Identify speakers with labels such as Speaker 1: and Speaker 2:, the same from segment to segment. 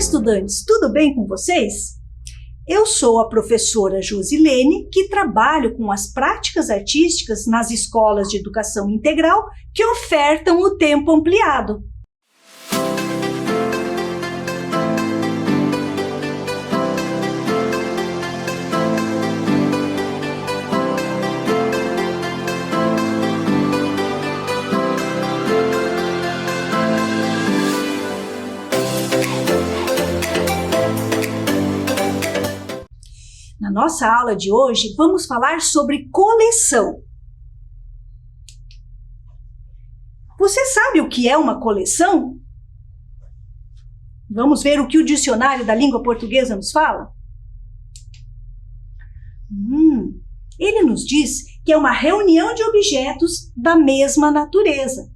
Speaker 1: estudantes, tudo bem com vocês? Eu sou a professora Josilene, que trabalho com as práticas artísticas nas escolas de educação integral que ofertam o tempo ampliado. Na nossa aula de hoje, vamos falar sobre coleção. Você sabe o que é uma coleção? Vamos ver o que o dicionário da língua portuguesa nos fala? Ele nos diz que é uma reunião de objetos da mesma natureza.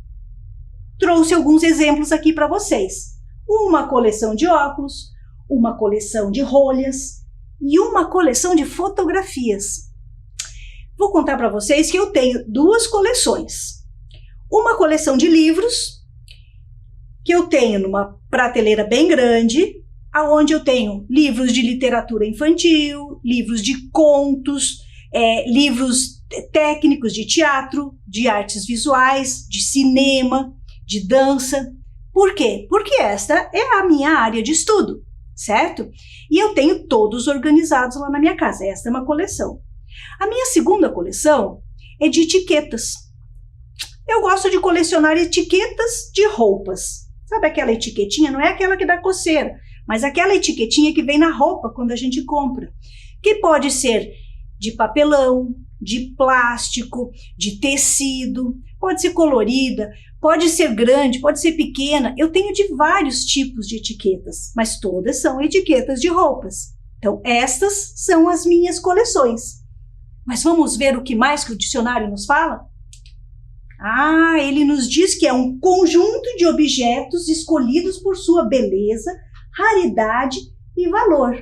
Speaker 1: Trouxe alguns exemplos aqui para vocês. Uma coleção de óculos, uma coleção de rolhas, e uma coleção de fotografias. Vou contar para vocês que eu tenho duas coleções. Uma coleção de livros, que eu tenho numa prateleira bem grande, onde eu tenho livros de literatura infantil, livros de contos, livros técnicos de teatro, de artes visuais, de cinema, de dança. Por quê? Porque esta é a minha área de estudo, certo? E eu tenho todos organizados lá na minha casa. Esta é uma coleção. A minha segunda coleção é de etiquetas. Eu gosto de colecionar etiquetas de roupas. Sabe aquela etiquetinha? Não é aquela que dá coceira, mas aquela etiquetinha que vem na roupa quando a gente compra. Que pode ser de papelão, de plástico, de tecido, pode ser colorida, pode ser grande, pode ser pequena. Eu tenho de vários tipos de etiquetas, mas todas são etiquetas de roupas. Então, estas são as minhas coleções. Mas vamos ver o que mais que o dicionário nos fala? Ele nos diz que é um conjunto de objetos escolhidos por sua beleza, raridade e valor.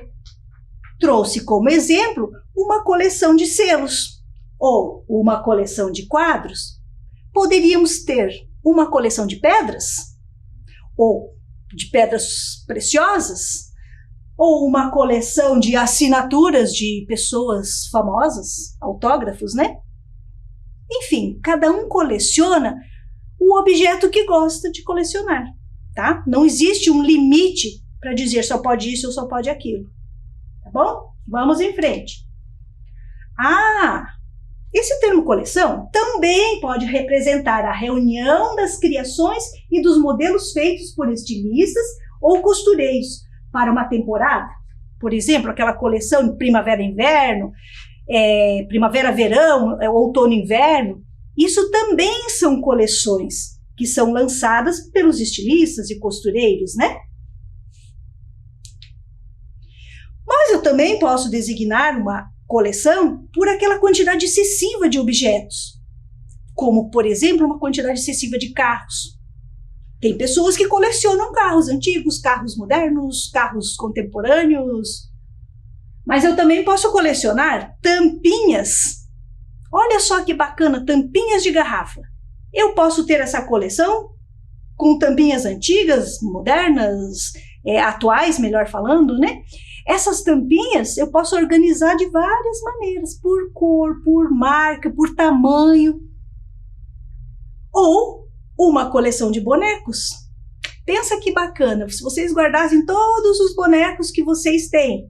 Speaker 1: Trouxe como exemplo uma coleção de selos ou uma coleção de quadros. Poderíamos ter uma coleção de pedras, ou de pedras preciosas, ou uma coleção de assinaturas de pessoas famosas, autógrafos, né? Enfim, cada um coleciona o objeto que gosta de colecionar, tá? Não existe um limite para dizer só pode isso ou só pode aquilo, tá bom? Vamos em frente. Esse termo coleção também pode representar a reunião das criações e dos modelos feitos por estilistas ou costureiros para uma temporada. Por exemplo, aquela coleção de primavera-inverno, primavera-verão, outono-inverno. Isso também são coleções que são lançadas pelos estilistas e costureiros, né? Mas eu também posso designar uma coleção por aquela quantidade excessiva de objetos, como, por exemplo, uma quantidade excessiva de carros. Tem pessoas que colecionam carros antigos, carros modernos, carros contemporâneos, mas eu também posso colecionar tampinhas. Olha só que bacana, tampinhas de garrafa. Eu posso ter essa coleção com tampinhas antigas, modernas, atuais, melhor falando, né? Essas tampinhas eu posso organizar de várias maneiras, por cor, por marca, por tamanho. Ou uma coleção de bonecos. Pensa que bacana, se vocês guardassem todos os bonecos que vocês têm,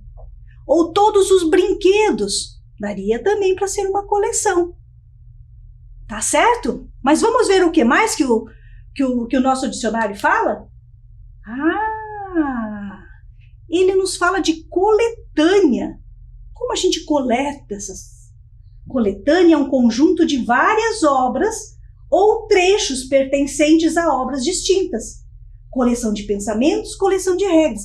Speaker 1: ou todos os brinquedos, daria também para ser uma coleção. Tá certo? Mas vamos ver o que mais que o nosso dicionário fala? Ele nos fala de coletânea. Como a gente coleta essas? Coletânea é um conjunto de várias obras ou trechos pertencentes a obras distintas. Coleção de pensamentos, coleção de regras.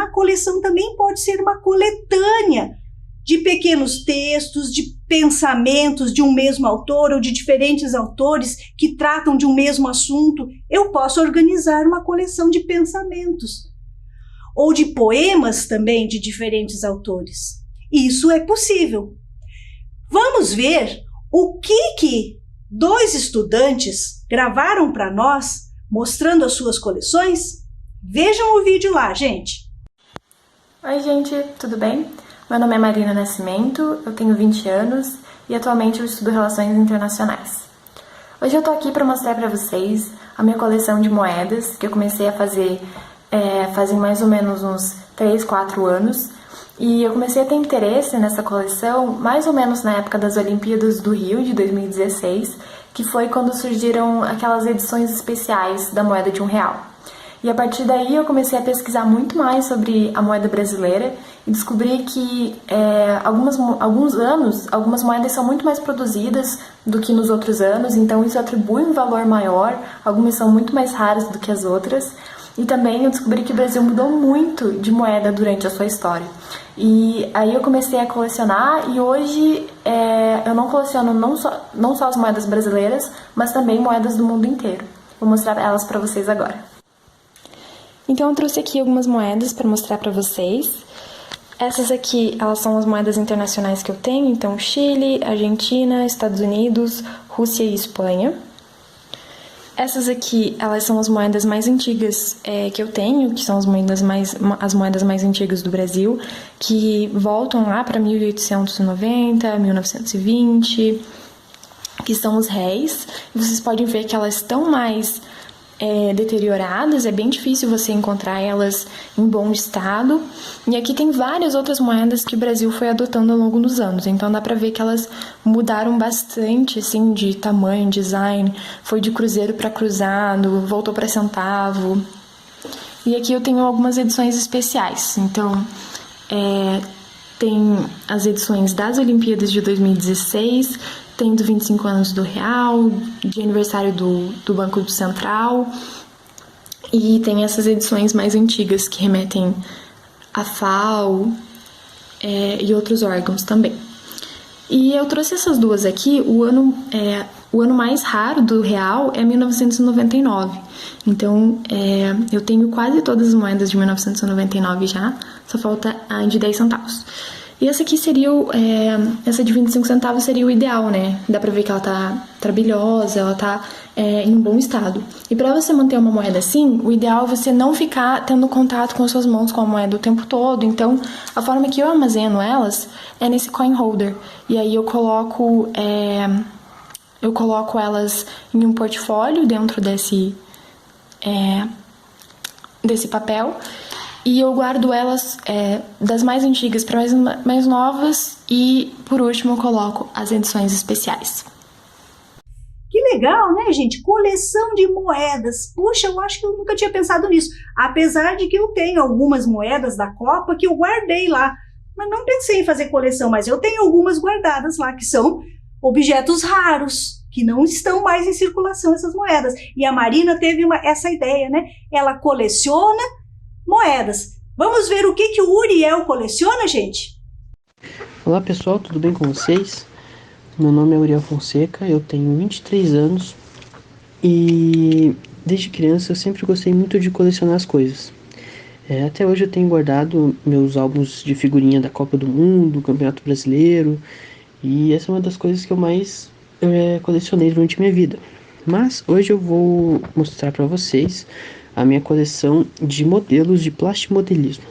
Speaker 1: A coleção também pode ser uma coletânea de pequenos textos, de pensamentos de um mesmo autor ou de diferentes autores que tratam de um mesmo assunto. Eu posso organizar uma coleção de pensamentos. Ou de poemas também de diferentes autores. Isso é possível. Vamos ver o que dois estudantes gravaram para nós, mostrando as suas coleções? Vejam o vídeo lá, gente.
Speaker 2: Oi gente, tudo bem? Meu nome é Marina Nascimento, eu tenho 20 anos e atualmente eu estudo Relações Internacionais. Hoje eu tô aqui para mostrar para vocês a minha coleção de moedas, que eu comecei a fazer fazem mais ou menos uns 3, 4 anos. E eu comecei a ter interesse nessa coleção mais ou menos na época das Olimpíadas do Rio, de 2016, que foi quando surgiram aquelas edições especiais da moeda de R$1. E a partir daí eu comecei a pesquisar muito mais sobre a moeda brasileira e descobri que alguns anos, algumas moedas são muito mais produzidas do que nos outros anos, então isso atribui um valor maior, algumas são muito mais raras do que as outras. E também eu descobri que o Brasil mudou muito de moeda durante a sua história. E aí eu comecei a colecionar e hoje eu não coleciono não só as moedas brasileiras, mas também moedas do mundo inteiro. Vou mostrar elas para vocês agora. Então eu trouxe aqui algumas moedas para mostrar para vocês. Essas aqui, elas são as moedas internacionais que eu tenho, então Chile, Argentina, Estados Unidos, Rússia e Espanha. Essas aqui, elas são as moedas mais antigas que eu tenho, que são as moedas mais antigas do Brasil, que voltam lá para 1890, 1920, que são os réis. E vocês podem ver que elas estão mais deterioradas, é bem difícil você encontrar elas em bom estado. E aqui tem várias outras moedas que o Brasil foi adotando ao longo dos anos, então dá pra ver que elas mudaram bastante, assim, de tamanho, design, foi de cruzeiro para cruzado, voltou para centavo. E aqui eu tenho algumas edições especiais, então tem as edições das Olimpíadas de 2016, tem do 25 anos do Real, de aniversário do Banco Central, e tem essas edições mais antigas que remetem à FAO e outros órgãos também. E eu trouxe essas duas aqui, o ano mais raro do Real é 1999, então eu tenho quase todas as moedas de 1999 já, só falta a de 10 centavos. E essa aqui seria, essa de 25 centavos seria o ideal, né? Dá pra ver que ela tá brilhosa, ela tá em um bom estado. E pra você manter uma moeda assim, o ideal é você não ficar tendo contato com as suas mãos com a moeda o tempo todo. Então, a forma que eu armazeno elas é nesse coin holder. E aí eu coloco elas em um portfólio dentro desse papel. E eu guardo elas das mais antigas para mais novas e, por último, eu coloco as edições especiais.
Speaker 1: Que legal, né, gente? Coleção de moedas. Puxa, eu acho que eu nunca tinha pensado nisso. Apesar de que eu tenho algumas moedas da Copa que eu guardei lá. Mas não pensei em fazer coleção, mas eu tenho algumas guardadas lá, que são objetos raros, que não estão mais em circulação, essas moedas. E a Marina teve essa ideia, né? Ela coleciona moedas. Vamos ver o que o Uriel coleciona, gente?
Speaker 3: Olá pessoal, tudo bem com vocês? Meu nome é Uriel Fonseca, eu tenho 23 anos e desde criança eu sempre gostei muito de colecionar as coisas. Até hoje eu tenho guardado meus álbuns de figurinha da Copa do Mundo, Campeonato Brasileiro, e essa é uma das coisas que eu mais colecionei durante minha vida. Mas hoje eu vou mostrar para vocês a minha coleção de modelos de plastimodelismo.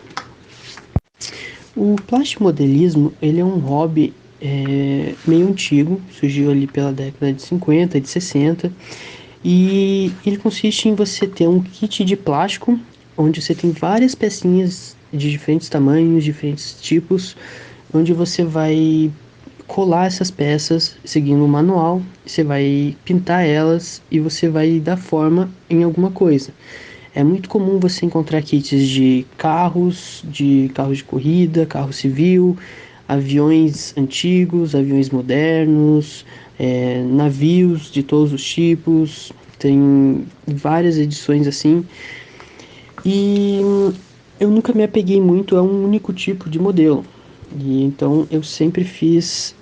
Speaker 3: O plastimodelismo, ele é um hobby meio antigo, surgiu ali pela década de 50, de 60, e ele consiste em você ter um kit de plástico, onde você tem várias pecinhas de diferentes tamanhos, diferentes tipos, onde você vai colar essas peças seguindo um manual, você vai pintar elas e você vai dar forma em alguma coisa. É muito comum você encontrar kits de carros de corrida, carro civil, aviões antigos, aviões modernos, navios de todos os tipos, tem várias edições assim. E eu nunca me apeguei muito a um único tipo de modelo, e então eu sempre fiz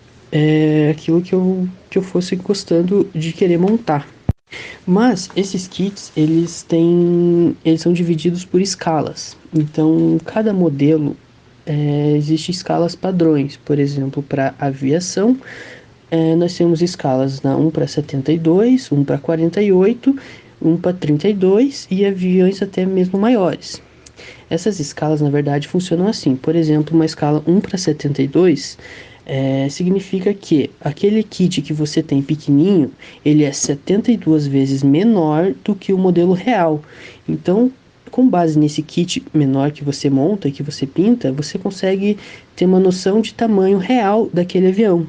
Speaker 3: aquilo que eu fosse gostando de querer montar. Mas esses kits, eles são divididos por escalas. Então, cada modelo existe escalas padrões. Por exemplo, para aviação, nós temos escalas 1 para 72, 1 para 48, 1 para 32 e aviões até mesmo maiores. Essas escalas, na verdade, funcionam assim. Por exemplo, uma escala 1:72 significa que aquele kit que você tem pequenininho, ele é 72 vezes menor do que o modelo real. Então, com base nesse kit menor que você monta, que você pinta, você consegue ter uma noção de tamanho real daquele avião.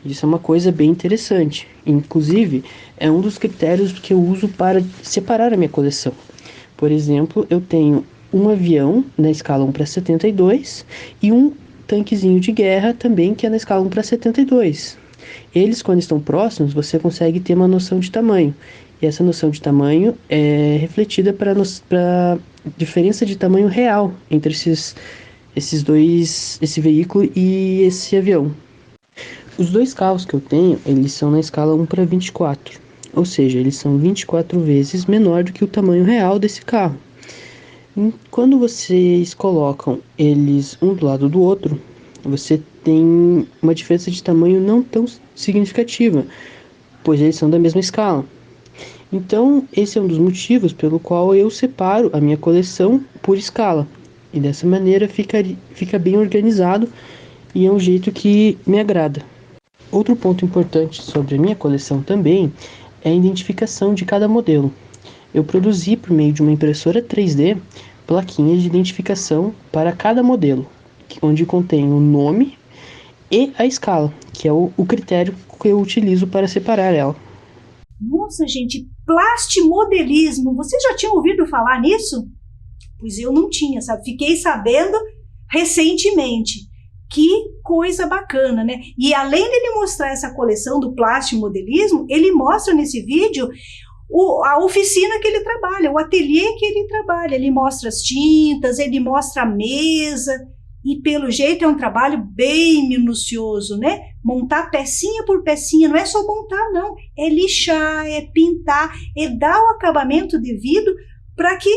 Speaker 3: Isso é uma coisa bem interessante. Inclusive, é um dos critérios que eu uso para separar a minha coleção. Por exemplo, eu tenho um avião na escala 1:72 e um tanquezinho de guerra também que é na escala 1:72. Eles, quando estão próximos, você consegue ter uma noção de tamanho. E essa noção de tamanho é refletida para a diferença de tamanho real entre esses dois, esse veículo e esse avião. Os dois carros que eu tenho, eles são na escala 1:24, ou seja, eles são 24 vezes menor do que o tamanho real desse carro. E quando vocês colocam eles um do lado do outro, você tem uma diferença de tamanho não tão significativa, pois eles são da mesma escala. Então, esse é um dos motivos pelo qual eu separo a minha coleção por escala. E dessa maneira fica bem organizado e é um jeito que me agrada. Outro ponto importante sobre a minha coleção também é a identificação de cada modelo. Eu produzi por meio de uma impressora 3D plaquinhas de identificação para cada modelo, onde contém o nome e a escala, que é o critério que eu utilizo para separar ela.
Speaker 1: Nossa, gente, plastimodelismo, vocês já tinham ouvido falar nisso? Pois eu não tinha, sabe? Fiquei sabendo recentemente. Que coisa bacana, né? E além dele mostrar essa coleção do plastimodelismo, ele mostra nesse vídeo a oficina que ele trabalha, o ateliê que ele trabalha. Ele mostra as tintas, ele mostra a mesa, e pelo jeito é um trabalho bem minucioso, né? Montar pecinha por pecinha, não é só montar, não. É lixar, é pintar, é dar o acabamento devido para que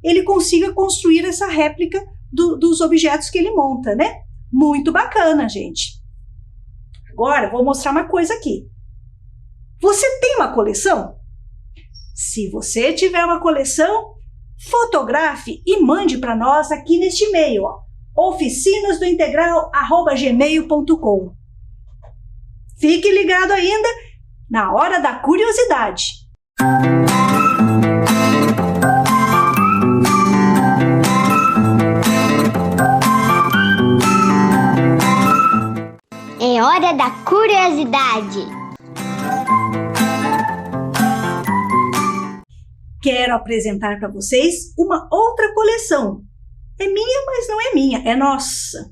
Speaker 1: ele consiga construir essa réplica dos objetos que ele monta, né? Muito bacana, gente. Agora, vou mostrar uma coisa aqui. Você tem uma coleção? Se você tiver uma coleção, fotografe e mande para nós aqui neste e-mail, oficinasdointegral@gmail.com. Fique ligado ainda na hora da curiosidade.
Speaker 4: É hora da curiosidade.
Speaker 1: Quero apresentar para vocês uma outra coleção. É minha, mas não é minha, é nossa.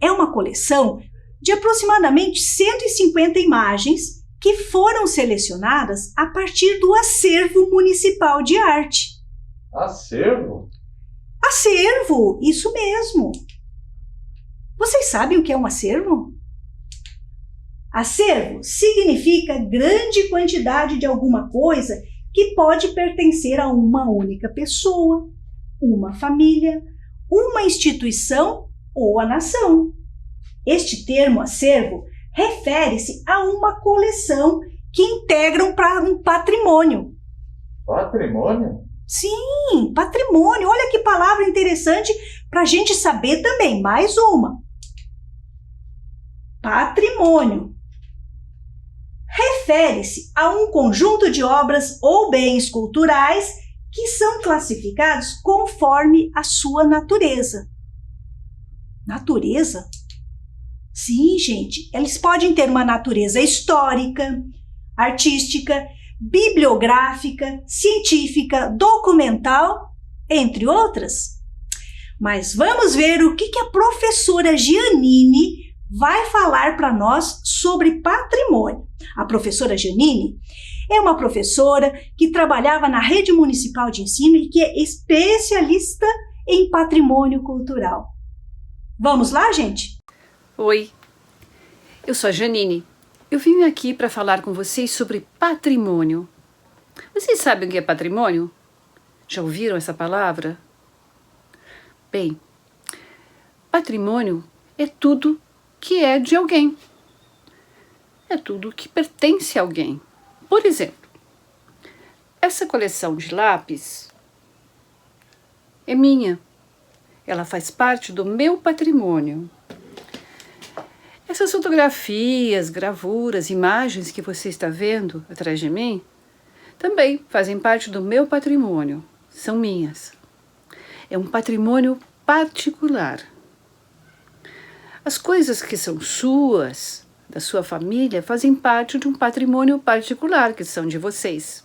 Speaker 1: É uma coleção de aproximadamente 150 imagens que foram selecionadas a partir do Acervo Municipal de Arte.
Speaker 5: Acervo?
Speaker 1: Acervo, isso mesmo. Vocês sabem o que é um acervo? Acervo significa grande quantidade de alguma coisa que pode pertencer a uma única pessoa, uma família, uma instituição ou a nação. Este termo acervo refere-se a uma coleção que integram para um patrimônio.
Speaker 5: Patrimônio?
Speaker 1: Sim, patrimônio. Olha que palavra interessante para a gente saber também. Mais uma. Patrimônio. Refere-se a um conjunto de obras ou bens culturais que são classificados conforme a sua natureza. Natureza? Sim, gente, eles podem ter uma natureza histórica, artística, bibliográfica, científica, documental, entre outras. Mas vamos ver o que a professora Giannini vai falar para nós sobre patrimônio. A professora Giannini é uma professora que trabalhava na rede municipal de ensino e que é especialista em patrimônio cultural. Vamos lá, gente?
Speaker 6: Oi, eu sou a Giannini. Eu vim aqui para falar com vocês sobre patrimônio. Vocês sabem o que é patrimônio? Já ouviram essa palavra? Bem, patrimônio é tudo que é de alguém. É tudo que pertence a alguém. Por exemplo, essa coleção de lápis é minha. ela faz parte do meu patrimônio. Essas fotografias, gravuras, imagens que você está vendo atrás de mim também fazem parte do meu patrimônio, são minhas. É um patrimônio particular. As coisas que são suas, da sua família, fazem parte de um patrimônio particular, que são de vocês.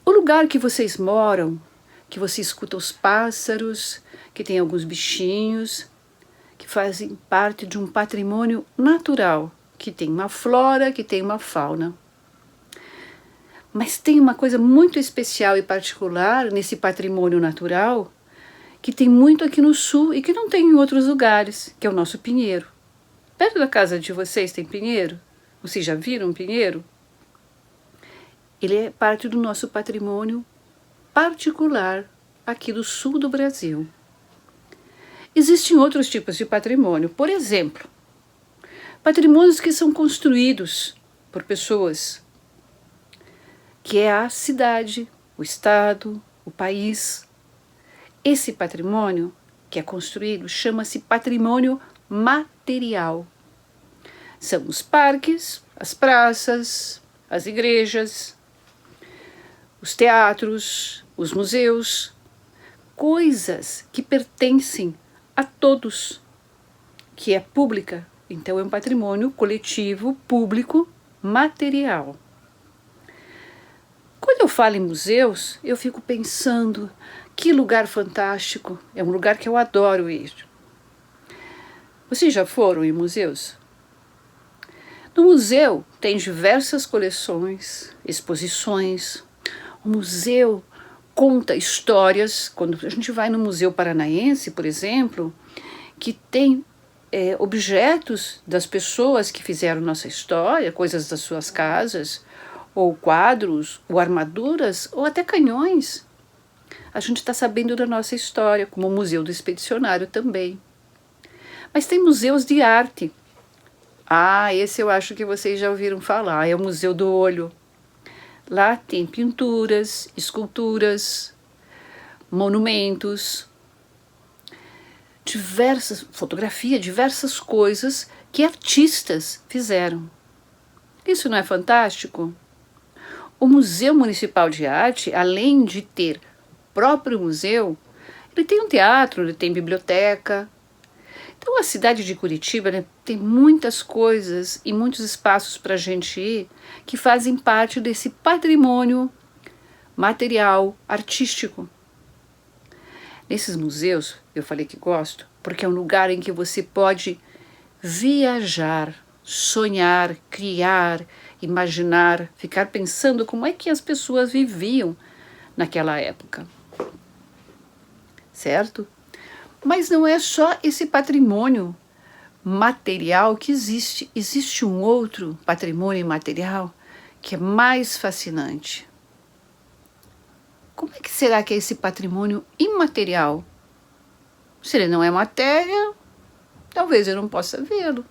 Speaker 6: O lugar que vocês moram, que você escuta os pássaros, que tem alguns bichinhos, que fazem parte de um patrimônio natural, que tem uma flora, que tem uma fauna. Mas tem uma coisa muito especial e particular nesse patrimônio natural, que tem muito aqui no sul e que não tem em outros lugares, que é o nosso pinheiro. Perto da casa de vocês tem pinheiro? Vocês já viram um pinheiro? Ele é parte do nosso patrimônio particular aqui do sul do Brasil. Existem outros tipos de patrimônio, por exemplo, patrimônios que são construídos por pessoas, que é a cidade, o estado, o país. Esse patrimônio que é construído chama-se patrimônio material. São os parques, as praças, as igrejas, os teatros, os museus, coisas que pertencem a todos, que é pública, então é um patrimônio coletivo, público, material. Quando eu falo em museus, eu fico pensando, que lugar fantástico, é um lugar que eu adoro ir. Vocês já foram em museus? No museu tem diversas coleções, exposições. O museu conta histórias. Quando a gente vai no Museu Paranaense, por exemplo, que tem objetos das pessoas que fizeram nossa história, coisas das suas casas, ou quadros, ou armaduras, ou até canhões. A gente está sabendo da nossa história, como o Museu do Expedicionário também. Mas tem museus de arte. Esse eu acho que vocês já ouviram falar, é o Museu do Olho. Lá tem pinturas, esculturas, monumentos, diversas coisas que artistas fizeram. Isso não é fantástico? O Museu Municipal de Arte, além de ter o próprio museu, ele tem um teatro, ele tem biblioteca. Então a cidade de Curitiba, né, tem muitas coisas e muitos espaços para a gente ir que fazem parte desse patrimônio material, artístico. Nesses museus, eu falei que gosto, porque é um lugar em que você pode viajar, sonhar, criar, imaginar, ficar pensando como é que as pessoas viviam naquela época. Certo? Mas não é só esse patrimônio material que existe. Existe um outro patrimônio imaterial que é mais fascinante. Como é que será que é esse patrimônio imaterial? Se ele não é matéria, talvez eu não possa vê-lo.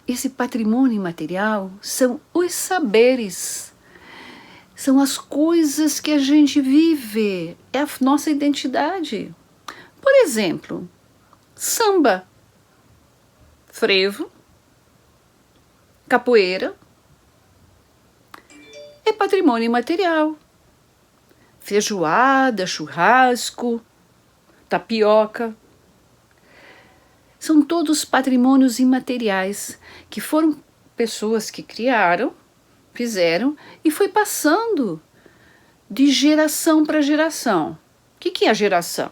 Speaker 6: Esse patrimônio imaterial são os saberes. São as coisas que a gente vive, é a nossa identidade. Por exemplo, samba, frevo, capoeira, é patrimônio imaterial. Feijoada, churrasco, tapioca, são todos patrimônios imateriais que foram pessoas que criaram, fizeram e foi passando de geração para geração. O que é a geração?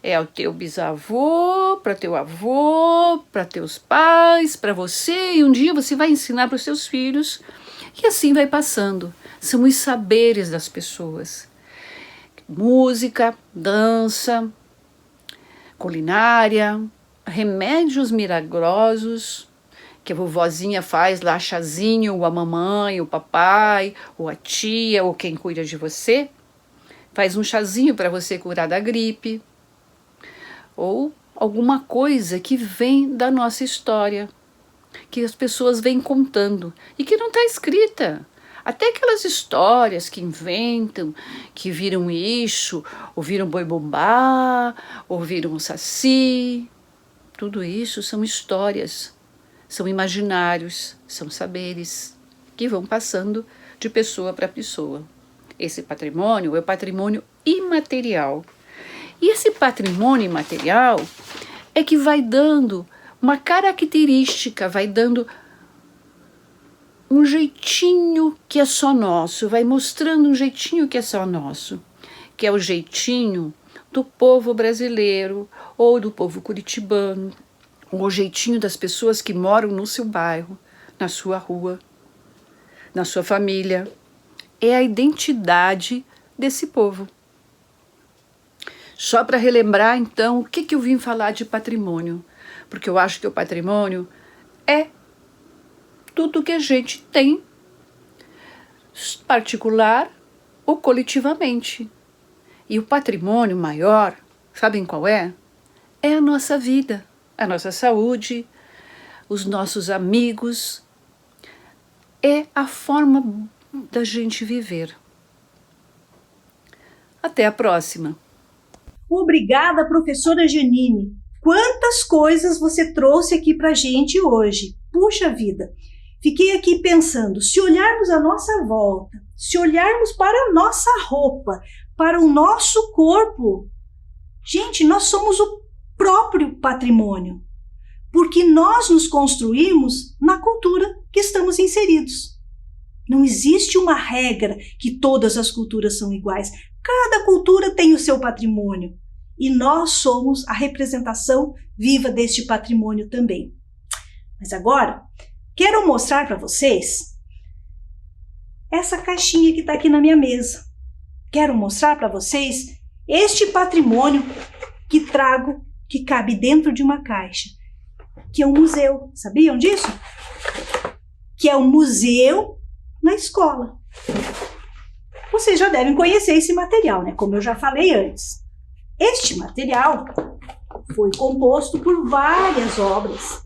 Speaker 6: É o teu bisavô, para teu avô, para teus pais, para você, e um dia você vai ensinar para os seus filhos, e assim vai passando. São os saberes das pessoas. Música, dança, culinária, remédios milagrosos, que a vovozinha faz lá, chazinho, ou a mamãe, o papai, ou a tia, ou quem cuida de você, faz um chazinho para você curar da gripe, ou alguma coisa que vem da nossa história, que as pessoas vêm contando, e que não está escrita. Até aquelas histórias que inventam, que viram isso, ou viram boi-bumbá, ou viram saci. Tudo isso são histórias, são imaginários, são saberes que vão passando de pessoa para pessoa. Esse patrimônio é o patrimônio imaterial. E esse patrimônio imaterial é que vai dando uma característica, vai dando um jeitinho que é só nosso, vai mostrando um jeitinho que é só nosso, que é o jeitinho do povo brasileiro ou do povo curitibano, ou o jeitinho das pessoas que moram no seu bairro, na sua rua, na sua família. É a identidade desse povo. Só para relembrar, então, o que eu vim falar de patrimônio, porque eu acho que o patrimônio é tudo que a gente tem, particular ou coletivamente. E o patrimônio maior, sabem qual é? É a nossa vida, a nossa saúde, os nossos amigos, é a forma da gente viver. Até a próxima.
Speaker 1: Obrigada, professora Janine. Quantas coisas você trouxe aqui pra gente hoje. Puxa vida, fiquei aqui pensando, se olharmos à nossa volta, se olharmos para a nossa roupa, para o nosso corpo, gente, nós somos o próprio patrimônio, porque nós nos construímos na cultura que estamos inseridos. Não existe uma regra que todas as culturas são iguais. Cada cultura tem o seu patrimônio e nós somos a representação viva deste patrimônio também. Mas agora, quero mostrar para vocês essa caixinha que está aqui na minha mesa. Quero mostrar para vocês este patrimônio que trago, que cabe dentro de uma caixa, que é um museu. Sabiam disso? Que é um museu na escola. Vocês já devem conhecer esse material, né? Como eu já falei antes. Este material foi composto por várias obras,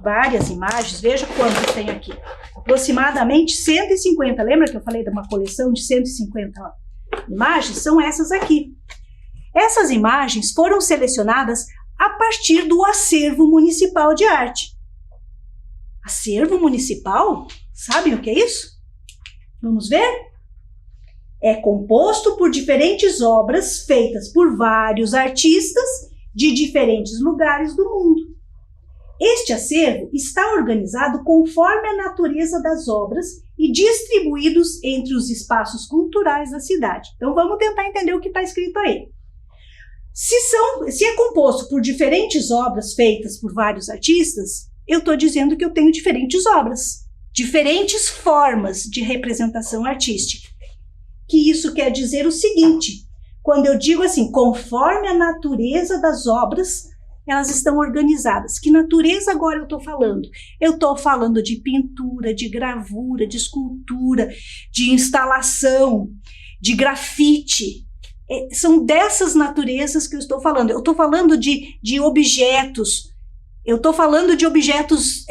Speaker 1: várias imagens. Veja quantas tem aqui. Aproximadamente 150. Lembra que eu falei de uma coleção de 150 imagens? São essas aqui. Essas imagens foram selecionadas a partir do acervo municipal de arte. Acervo municipal? Sabem o que é isso? Vamos ver? É composto por diferentes obras feitas por vários artistas de diferentes lugares do mundo. Este acervo está organizado conforme a natureza das obras e distribuídos entre os culturais da cidade. Então vamos tentar entender o que está escrito aí. Se é composto por diferentes obras feitas por vários artistas, eu estou dizendo que eu tenho diferentes obras, diferentes formas de representação artística. Que isso quer dizer o seguinte, quando eu digo assim, conforme a natureza das obras, elas estão organizadas. Que natureza agora eu estou falando? Eu estou falando de pintura, de gravura, de escultura, de instalação, de grafite. São dessas naturezas que eu estou falando. Eu estou falando de objetos. Eu estou falando de objetos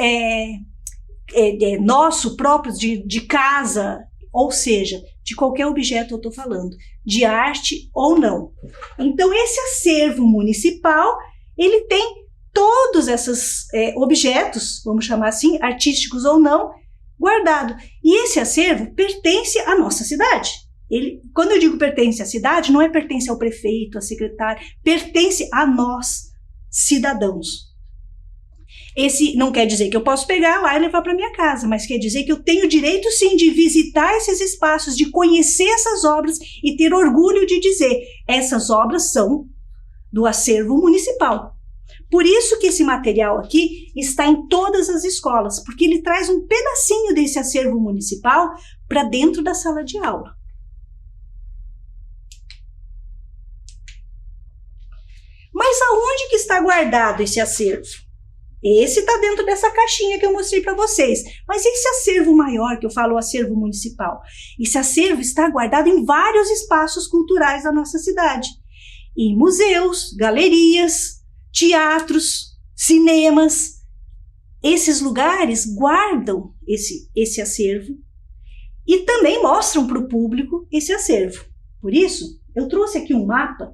Speaker 1: nossos próprios, de casa, ou seja, de qualquer objeto eu estou falando, de arte ou não. Então, esse acervo municipal, ele tem todos esses objetos, vamos chamar assim, artísticos ou não, guardado. E esse acervo pertence à nossa cidade. Quando eu digo pertence à cidade, não é pertence ao prefeito, à secretária, pertence a nós, cidadãos. Esse não quer dizer que eu posso pegar lá e levar para minha casa, mas quer dizer que eu tenho direito sim de visitar esses espaços, de conhecer essas obras e ter orgulho de dizer, essas obras são do acervo municipal. Por isso que esse material aqui está em todas as escolas, porque ele traz um pedacinho desse acervo municipal para dentro da sala de aula. Mas aonde que está guardado esse acervo? Esse está dentro dessa caixinha que eu mostrei para vocês. Mas esse acervo maior, que eu falo o acervo municipal, esse acervo está guardado em vários espaços culturais da nossa cidade. Em museus, galerias, teatros, cinemas. Esses lugares guardam esse acervo e também mostram para o público esse acervo. Por isso, eu trouxe aqui um mapa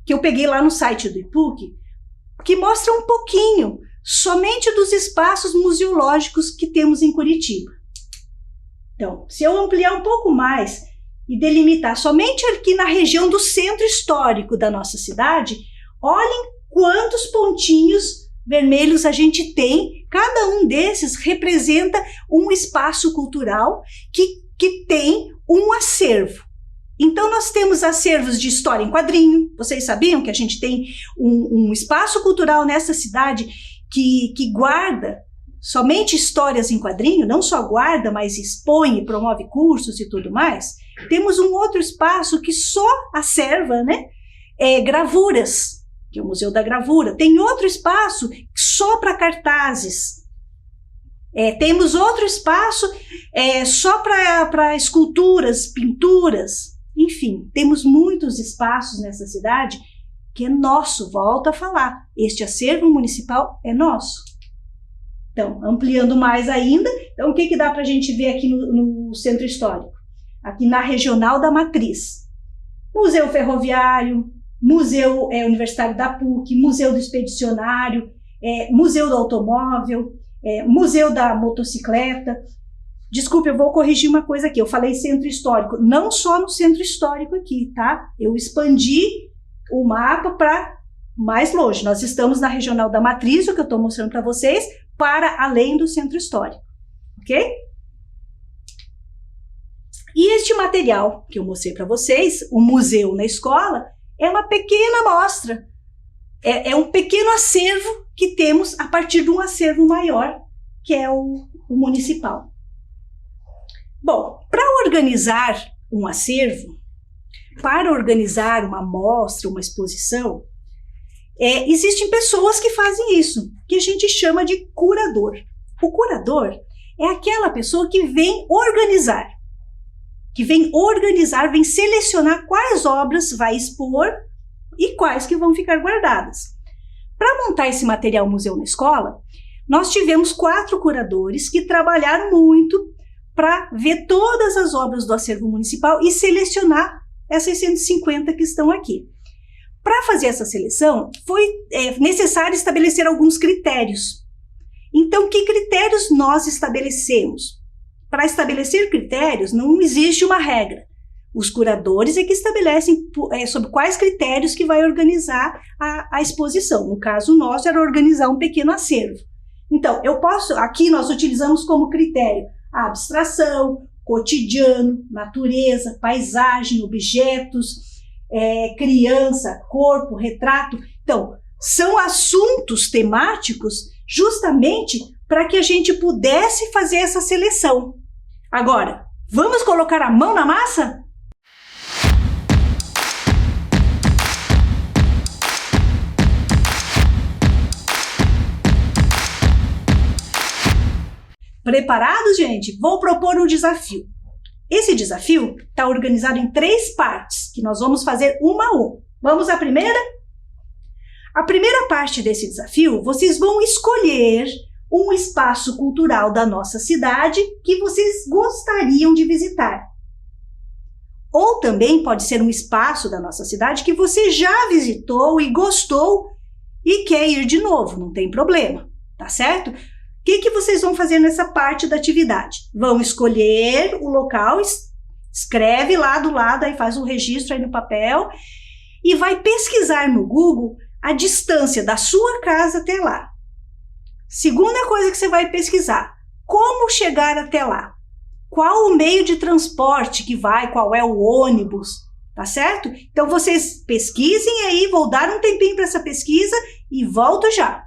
Speaker 1: que eu peguei lá no site do IPUC, que mostra um pouquinho somente dos espaços museológicos que temos em Curitiba. Então, se eu ampliar um pouco mais e delimitar somente aqui na região do centro histórico da nossa cidade, olhem quantos pontinhos vermelhos a gente tem. Cada um desses representa um espaço cultural que tem um acervo. Então, nós temos acervos de história em quadrinho. Vocês sabiam que a gente tem um espaço cultural nessa cidade que guarda somente histórias em quadrinho? Não só guarda, mas expõe e promove cursos e tudo mais. Temos um outro espaço que só acerva, né, gravuras, que é o Museu da Gravura. Tem outro espaço só para cartazes. Temos outro espaço só para esculturas, pinturas. Enfim, temos muitos espaços nessa cidade que é nosso. Volto a falar, este acervo municipal é nosso. Então, ampliando mais ainda, então o que dá para a gente ver aqui no Centro Histórico? Aqui na Regional da Matriz. Museu Ferroviário, Museu Universitário da PUC, Museu do Expedicionário, Museu do Automóvel, Museu da Motocicleta. Desculpe, eu vou corrigir uma coisa aqui. Eu falei Centro Histórico, não só no Centro Histórico aqui, tá? Eu expandi o mapa para mais longe. Nós estamos na Regional da Matriz, o que eu estou mostrando para vocês, para além do Centro Histórico, ok? E este material que eu mostrei para vocês, o Museu na Escola, é uma pequena amostra, é um pequeno acervo que temos a partir de um acervo maior, que é o municipal. Bom, para organizar um acervo, para organizar uma mostra, uma exposição, existem pessoas que fazem isso, que a gente chama de curador. O curador é aquela pessoa que vem organizar, vem selecionar quais obras vai expor e quais que vão ficar guardadas. Para montar esse material Museu na Escola, nós tivemos 4 curadores que trabalharam muito para ver todas as obras do acervo municipal e selecionar essas 150 que estão aqui. Para fazer essa seleção, foi necessário estabelecer alguns critérios. Então, que critérios nós estabelecemos? Para estabelecer critérios, não existe uma regra. Os curadores é que estabelecem sobre quais critérios que vai organizar a exposição. No caso nosso, era organizar um pequeno acervo. Então, aqui nós utilizamos como critério a abstração, cotidiano, natureza, paisagem, objetos, criança, corpo, retrato. Então, são assuntos temáticos justamente para que a gente pudesse fazer essa seleção. Agora, vamos colocar a mão na massa? Preparados, gente? Vou propor um desafio. Esse desafio está organizado em 3 partes, que nós vamos fazer uma a uma. Vamos à primeira? A primeira parte desse desafio, vocês vão escolher um espaço cultural da nossa cidade que vocês gostariam de visitar. Ou também pode ser um espaço da nossa cidade que você já visitou e gostou e quer ir de novo, não tem problema, tá certo? O que vocês vão fazer nessa parte da atividade? Vão escolher o local, escreve lá do lado, aí faz um registro aí no papel e vai pesquisar no Google a distância da sua casa até lá. Segunda coisa que você vai pesquisar, como chegar até lá? Qual o meio de transporte que vai, qual é o ônibus, tá certo? Então vocês pesquisem aí, vou dar um tempinho para essa pesquisa e volto já.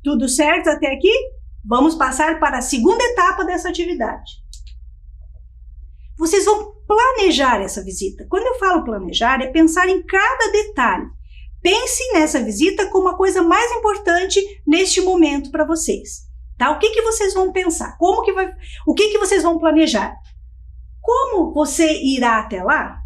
Speaker 1: Tudo certo até aqui? Vamos passar para a segunda etapa dessa atividade. Vocês vão planejar essa visita. Quando eu falo planejar, é pensar em cada detalhe. Pense nessa visita como a coisa mais importante neste momento para vocês. Tá? O que vocês vão pensar? O que vocês vão planejar? Como você irá até lá?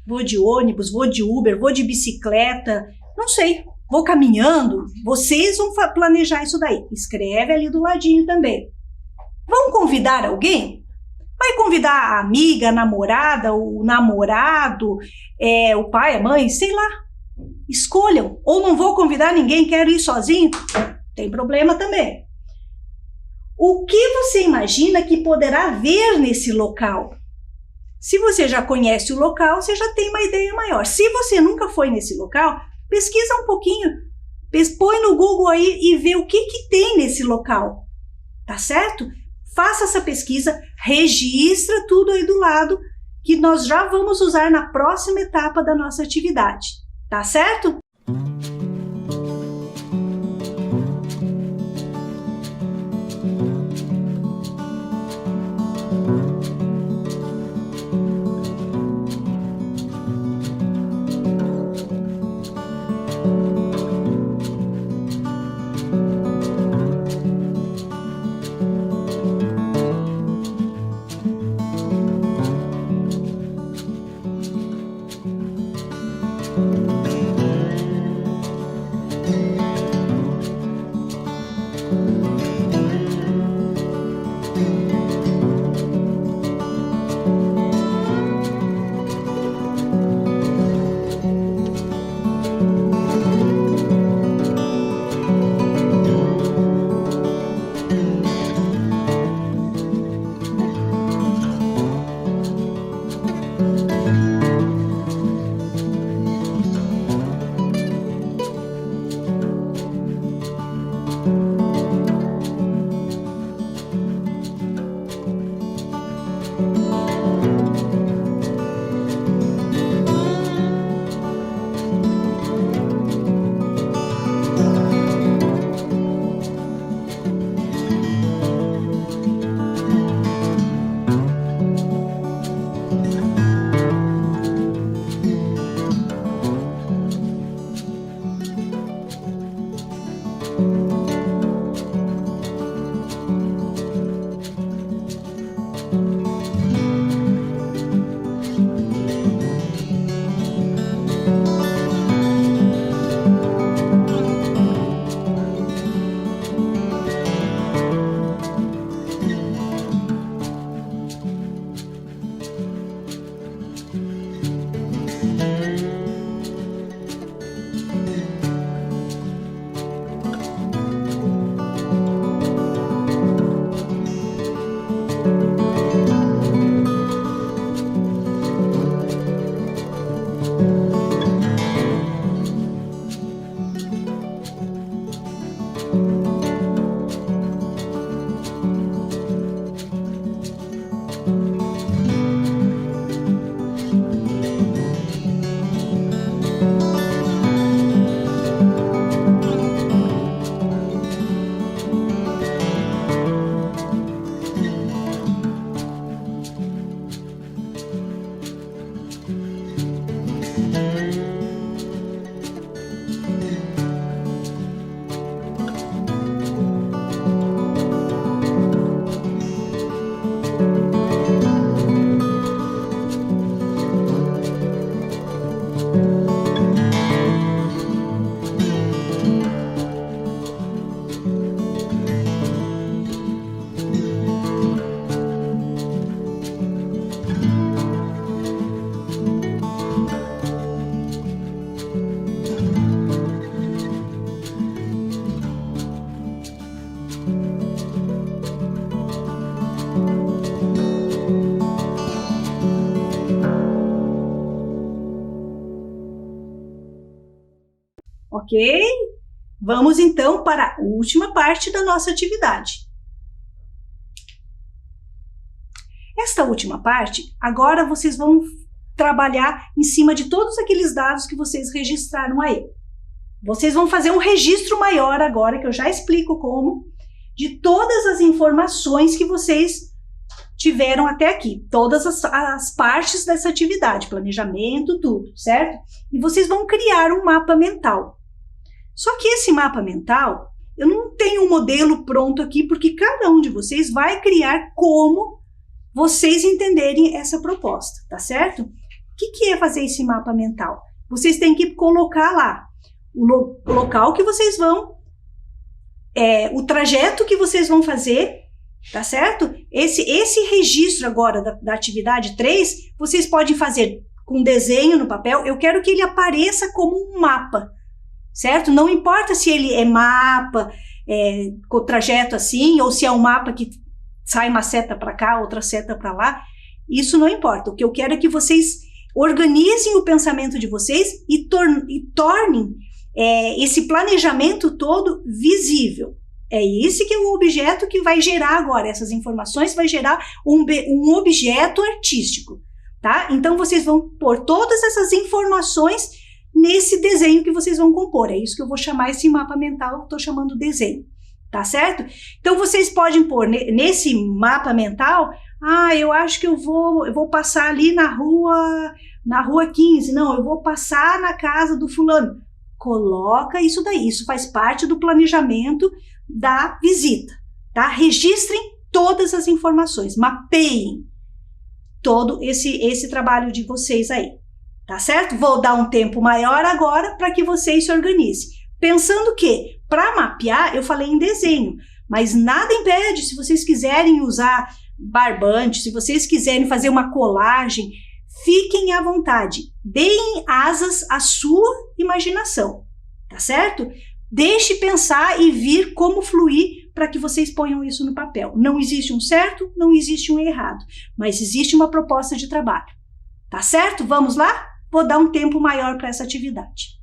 Speaker 1: Vou de ônibus, vou de Uber, vou de bicicleta, não sei. Vou caminhando, vocês vão planejar isso daí. Escreve ali do ladinho também. Vão convidar alguém? Vai convidar a amiga, a namorada, o namorado, o pai, a mãe, sei lá. Escolham. Ou não vou convidar ninguém, quero ir sozinho? Tem problema também. O que você imagina que poderá ver nesse local? Se você já conhece o local, você já tem uma ideia maior. Se você nunca foi nesse local, pesquisa um pouquinho, põe no Google aí e vê o que tem nesse local, tá certo? Faça essa pesquisa, registra tudo aí do lado, que nós já vamos usar na próxima etapa da nossa atividade, tá certo? Ok? Vamos então para a última parte da nossa atividade. Esta última parte, agora vocês vão trabalhar em cima de todos aqueles dados que vocês registraram aí. Vocês vão fazer um registro maior agora, que eu já explico como, de todas as informações que vocês tiveram até aqui, todas as partes dessa atividade, planejamento, tudo, certo? E vocês vão criar um mapa mental. Só que esse mapa mental, eu não tenho um modelo pronto aqui, porque cada um de vocês vai criar como vocês entenderem essa proposta, tá certo? O que é fazer esse mapa mental? Vocês têm que colocar lá o local que vocês vão, o trajeto que vocês vão fazer, tá certo? Esse registro agora da atividade 3, vocês podem fazer com desenho no papel. Eu quero que ele apareça como um mapa, certo? Não importa se ele é mapa, com trajeto assim, ou se é um mapa que sai uma seta para cá, outra seta para lá. Isso não importa. O que eu quero é que vocês organizem o pensamento de vocês e tornem esse planejamento todo visível. É esse que é o objeto que vai gerar agora, essas informações vai gerar um objeto artístico, tá? Então vocês vão pôr todas essas informações nesse desenho que vocês vão compor. É isso que eu vou chamar esse mapa mental, eu estou chamando desenho, tá certo? Então vocês podem pôr nesse mapa mental, eu acho que eu vou passar ali na rua 15, não, eu vou passar na casa do fulano. Coloca isso daí, isso faz parte do planejamento da visita, tá? Registrem todas as informações, mapeiem todo esse trabalho de vocês aí, tá certo? Vou dar um tempo maior agora para que vocês se organizem. Pensando que, para mapear, eu falei em desenho, mas nada impede, se vocês quiserem usar barbante, se vocês quiserem fazer uma colagem, fiquem à vontade, deem asas à sua imaginação, tá certo? Deixe pensar e vir como fluir para que vocês ponham isso no papel. Não existe um certo, não existe um errado, mas existe uma proposta de trabalho, tá certo? Vamos lá? Vou dar um tempo maior para essa atividade.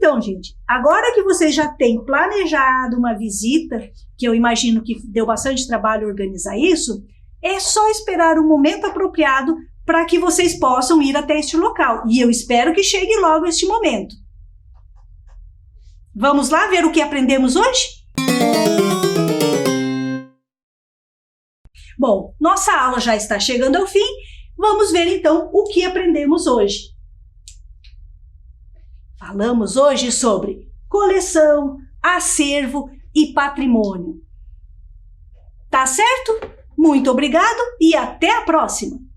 Speaker 1: Então, gente, agora que vocês já têm planejado uma visita, que eu imagino que deu bastante trabalho organizar isso, é só esperar um momento apropriado para que vocês possam ir até este local. E eu espero que chegue logo este momento. Vamos lá ver o que aprendemos hoje? Bom, nossa aula já está chegando ao fim. Vamos ver então o que aprendemos hoje. Falamos hoje sobre coleção, acervo e patrimônio. Tá certo? Muito obrigado e até a próxima!